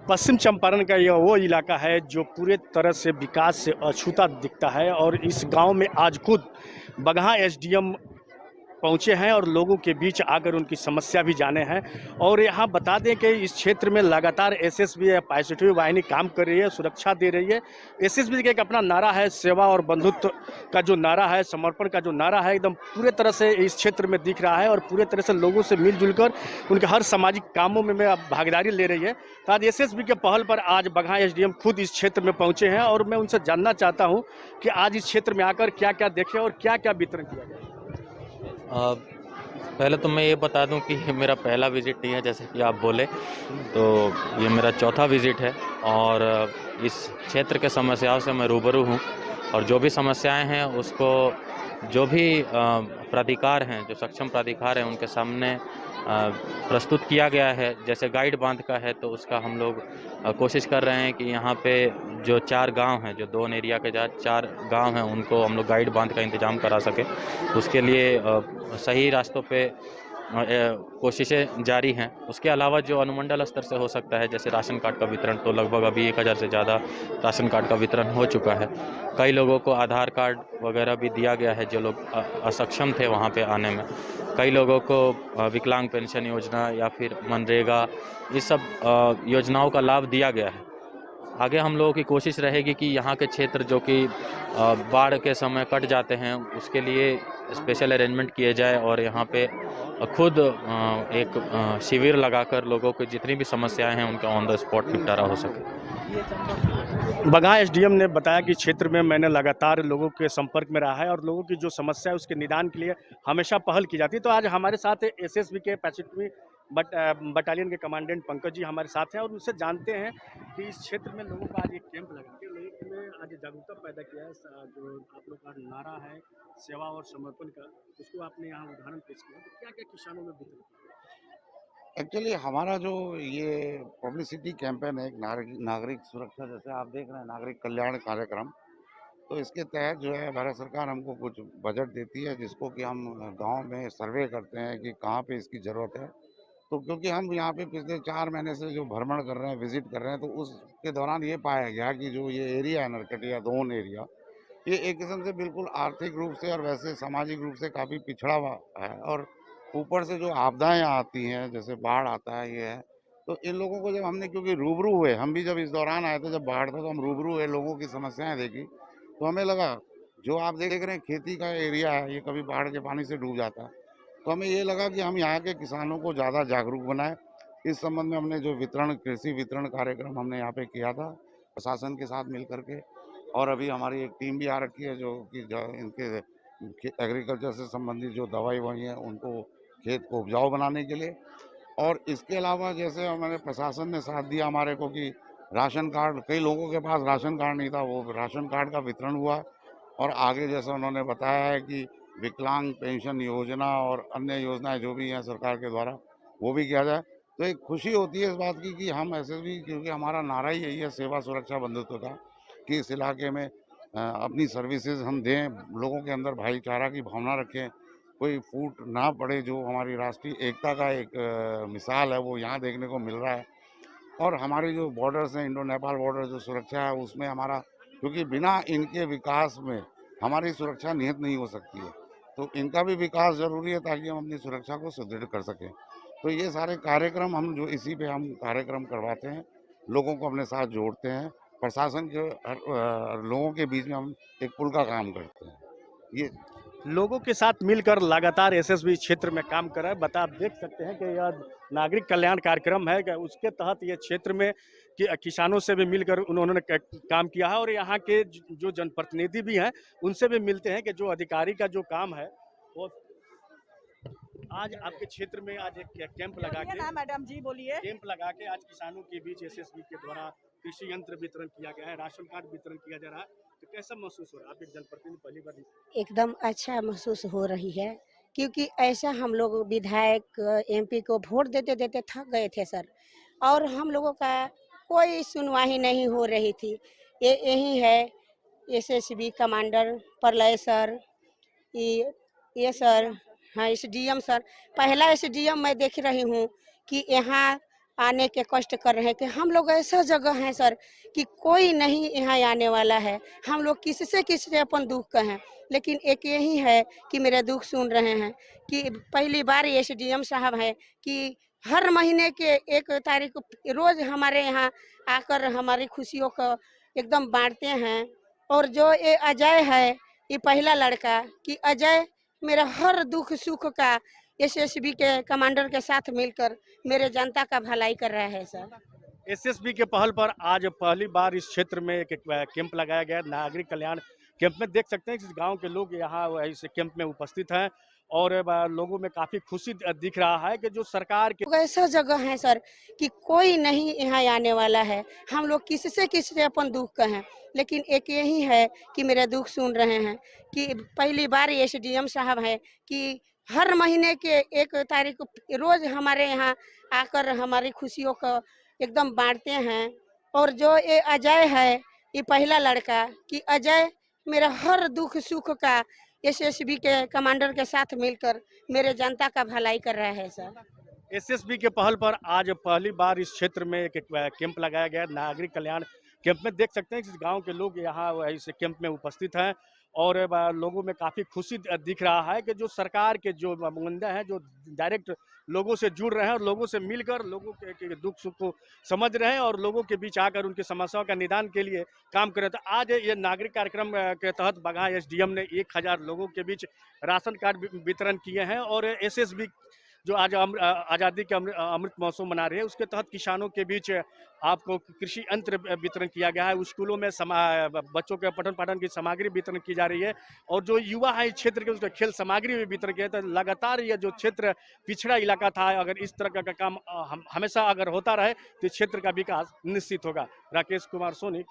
पश्चिम चंपारण का यह वो इलाका है जो पूरे तरह से विकास से अछूता दिखता है और इस गांव में आज खुद बगहा एसडीएम पहुंचे हैं और लोगों के बीच आकर उनकी समस्या भी जाने हैं। और यहाँ बता दें कि इस क्षेत्र में लगातार एसएसबी या 65वीं वाहिनी काम कर रही है, सुरक्षा दे रही है। एसएसबी का एक अपना नारा है, सेवा और बंधुत्व का जो नारा है, समर्पण का जो नारा है, एकदम पूरे तरह से इस क्षेत्र में दिख रहा है और पूरे तरह से लोगों से मिलजुल कर उनके हर सामाजिक कामों में भागीदारी ले रही है। तो आज एसएसबी के पहल पर आज बगहा एसडीएम खुद इस क्षेत्र में पहुंचे हैं और मैं उनसे जानना चाहता हूँ कि आज इस क्षेत्र में आकर क्या क्या देखे और क्या क्या वितरण किया गया। पहले तो मैं ये बता दूं कि ये मेरा पहला विज़िट नहीं है, जैसे कि आप बोले, तो ये मेरा चौथा विज़िट है और इस क्षेत्र के समस्याओं से मैं रूबरू हूँ और जो भी समस्याएं हैं उसको जो भी प्राधिकार हैं, जो सक्षम प्राधिकार हैं, उनके सामने प्रस्तुत किया गया है। जैसे गाइड बांध का है तो उसका हम लोग कोशिश कर रहे हैं कि यहाँ पे जो 4 गांव हैं, जो 2 एरिया के 4 गांव हैं, उनको हम लोग गाइड बांध का इंतजाम करा सके। उसके लिए सही रास्तों पे कोशिशें जारी हैं। उसके अलावा जो अनुमंडल स्तर से हो सकता है, जैसे राशन कार्ड का वितरण, तो लगभग अभी 1000 से ज़्यादा राशन कार्ड का वितरण हो चुका है। कई लोगों को आधार कार्ड वगैरह भी दिया गया है जो लोग असक्षम थे वहाँ पे आने में। कई लोगों को विकलांग पेंशन योजना या फिर मनरेगा, इस सब योजनाओं का लाभ दिया गया है। आगे हम लोगों की कोशिश रहेगी कि यहाँ के क्षेत्र जो कि बाढ़ के समय कट जाते हैं, उसके लिए स्पेशल अरेंजमेंट किए जाए और यहाँ पे खुद एक शिविर लगाकर लोगों की जितनी भी समस्याएं हैं उनका ऑन द स्पॉट निपटारा हो सके। बगहा एसडीएम ने बताया कि क्षेत्र में मैंने लगातार लोगों के संपर्क में रहा है और लोगों की जो समस्या है उसके निदान के लिए हमेशा पहल की जाती है। तो आज हमारे साथ एसएसबी के 65वीं बटालियन के कमांडेंट पंकज जी हमारे साथ हैं और उनसे जानते हैं कि इस क्षेत्र में लोगों का आज एक कैंप लगा के लोगों में आज जागरूकता पैदा किया है। जो आप लोग का नारा है सेवा और समर्पण का, उसको आपने यहाँ उदाहरण पेश किया, तो क्या क्या किसानों में वितरण किया? एक्चुअली हमारा जो ये पब्लिसिटी कैंपेन है, एक नागरिक सुरक्षा, जैसे आप देख रहे हैं, नागरिक कल्याण कार्यक्रम, तो इसके तहत जो है भारत सरकार हमको कुछ बजट देती है जिसको कि हम गांव में सर्वे करते हैं कि कहाँ पे इसकी ज़रूरत है। तो क्योंकि हम यहाँ पे पिछले 4 महीने से जो भ्रमण कर रहे हैं, विजिट कर रहे हैं, तो उसके दौरान ये पाया गया कि जो ये एरिया है, नरकटियाधोन एरिया, ये एक किस्म से बिल्कुल आर्थिक रूप से और वैसे सामाजिक रूप से काफ़ी पिछड़ा हुआ है। और ऊपर से जो आपदाएं आती हैं, जैसे बाढ़ आता है, ये है, तो इन लोगों को जब हमने, क्योंकि रूबरू हुए, हम भी जब इस दौरान आए थे जब बाढ़ था, तो हम रूबरू हुए, लोगों की समस्याएं देखी, तो हमें लगा जो आप देख रहे हैं खेती का एरिया है, ये कभी बाढ़ के पानी से डूब जाता है। तो हमें ये लगा कि हम यहाँ के किसानों को ज़्यादा जागरूक बनाएं। इस संबंध में हमने जो कृषि वितरण कार्यक्रम हमने यहाँ पे किया था प्रशासन के साथ मिल करके, और अभी हमारी एक टीम भी आ रखी है जो कि इनके एग्रीकल्चर से संबंधित जो दवाई वही है उनको खेत को उपजाऊ बनाने के लिए। और इसके अलावा जैसे हमारे प्रशासन ने साथ दिया हमारे को कि राशन कार्ड, कई लोगों के पास राशन कार्ड नहीं था, वो राशन कार्ड का वितरण हुआ। और आगे जैसा उन्होंने बताया है कि विकलांग पेंशन योजना और अन्य योजनाएं जो भी हैं सरकार के द्वारा, वो भी किया जाए। तो एक खुशी होती है इस बात की कि हम एसएसबी, क्योंकि हमारा नारा ही यही है सेवा सुरक्षा बंधुत्व का, कि इस इलाके में अपनी सर्विसेज हम दें, लोगों के अंदर भाईचारा की भावना रखें, कोई फूट ना पड़े। जो हमारी राष्ट्रीय एकता का एक मिसाल है वो यहाँ देखने को मिल रहा है। और हमारे जो बॉर्डर्स हैं, इंडो नेपाल बॉर्डर जो सुरक्षा है, उसमें हमारा, क्योंकि बिना इनके विकास में हमारी सुरक्षा निहित नहीं हो सकती है, तो इनका भी विकास ज़रूरी है ताकि हम अपनी सुरक्षा को सुदृढ़ कर सकें। तो ये सारे कार्यक्रम हम जो इसी पे हम कार्यक्रम करवाते हैं, लोगों को अपने साथ जोड़ते हैं, प्रशासन के लोगों के बीच में हम एक पुल का काम करते हैं। ये लोगों के साथ मिलकर लगातार एसएसबी क्षेत्र में काम कर रहा है। बता आप देख सकते हैं कि यह नागरिक कल्याण कार्यक्रम है कि उसके तहत ये क्षेत्र में किसानों से भी मिलकर उन्होंने काम किया है और यहाँ के जो जनप्रतिनिधि भी हैं उनसे भी मिलते हैं कि जो अधिकारी का जो काम है वो आज आपके क्षेत्र में आज एक कैंप लगा के, मैडम जी बोलिए, कैंप लगा के आज किसानों के बीच एसएसबी के द्वारा कृषि यंत्र वितरण किया गया है, राशन कार्ड वितरण किया जा रहा है। तो कैसा महसूस हो रहा है? आप एक जनप्रतिनिधि पहली बार। एकदम अच्छा महसूस हो रही है क्योंकि ऐसा हम लोग विधायक एमपी को वोट देते देते थक गए थे सर, और हम लोगों का कोई सुनवाई नहीं हो रही थी। ये यही है एसएसबी कमांडर प्रलय सर, ये सर, हाँ एसडीएम सर, पहला एसडीएम मैं देख रही हूँ कि यहाँ आने के कष्ट कर रहे हैं कि हम लोग ऐसा जगह है सर कि कोई नहीं यहाँ आने वाला है। हम लोग किससे अपन दुख कहें, लेकिन एक यही है कि मेरे दुख सुन रहे हैं कि पहली बार एसडीएम साहब है कि हर महीने के 1 तारीख को रोज हमारे यहाँ आकर हमारी खुशियों को एकदम बांटते हैं। और जो ये अजय है, ये पहला लड़का कि अजय मेरा हर दुख सुख का एसएसबी के कमांडर के साथ मिलकर मेरे जनता का भलाई कर रहा है सर। एसएसबी के पहल पर आज पहली बार इस क्षेत्र में एक कैंप लगाया गया, नागरिक कल्याण कैंप में। देख सकते हैं कि इस गांव के लोग यहाँ इस कैंप में उपस्थित हैं और लोगों में काफी खुशी दिख रहा है कि जो सरकार के ऐसा जगह है सर कि कोई नहीं यहाँ आने वाला है। हम लोग किससे अपन दुख कहें, लेकिन एक यही है कि मेरे दुख सुन रहे हैं कि पहली बार एसडीएम साहब है कि हर महीने के 1 तारीख को रोज हमारे यहाँ आकर हमारी खुशियों को एकदम बांटते हैं। और जो ये अजय है, ये पहला लड़का कि अजय मेरा हर दुख सुख का एसएसबी के कमांडर के साथ मिलकर मेरे जनता का भलाई कर रहा है सर। एसएसबी के पहल पर आज पहली बार इस क्षेत्र में एक कैंप लगाया गया, नागरिक कल्याण कैंप में। देख सकते हैं कि इस गांव के लोग यहाँ इस कैंप में उपस्थित हैं और लोगों में काफी खुशी दिख रहा है कि जो सरकार के जो नुमाइंदे हैं, जो डायरेक्ट लोगों से जुड़ रहे हैं और लोगों से मिलकर लोगों के दुख सुख को समझ रहे हैं और लोगों के बीच आकर उनकी समस्याओं का निदान के लिए काम कर रहे थे। आज ये नागरिक कार्यक्रम के तहत बगहा एसडीएम ने 1000 लोगों के बीच राशन कार्ड वितरण किए हैं और एसएसबी जो आज आज़ादी के अमृत महोत्सव मना रहे हैं, उसके तहत किसानों के बीच आपको कृषि यंत्र वितरण किया गया है। स्कूलों में बच्चों के पठन पाठन की सामग्री वितरण की जा रही है और जो युवा है इस क्षेत्र के, उसका खेल सामग्री भी वितरण किया। तो लगातार ये जो क्षेत्र पिछड़ा इलाका था, अगर इस तरह का काम हमेशा अगर होता रहे तो इस क्षेत्र का विकास निश्चित होगा। राकेश कुमार सोनी।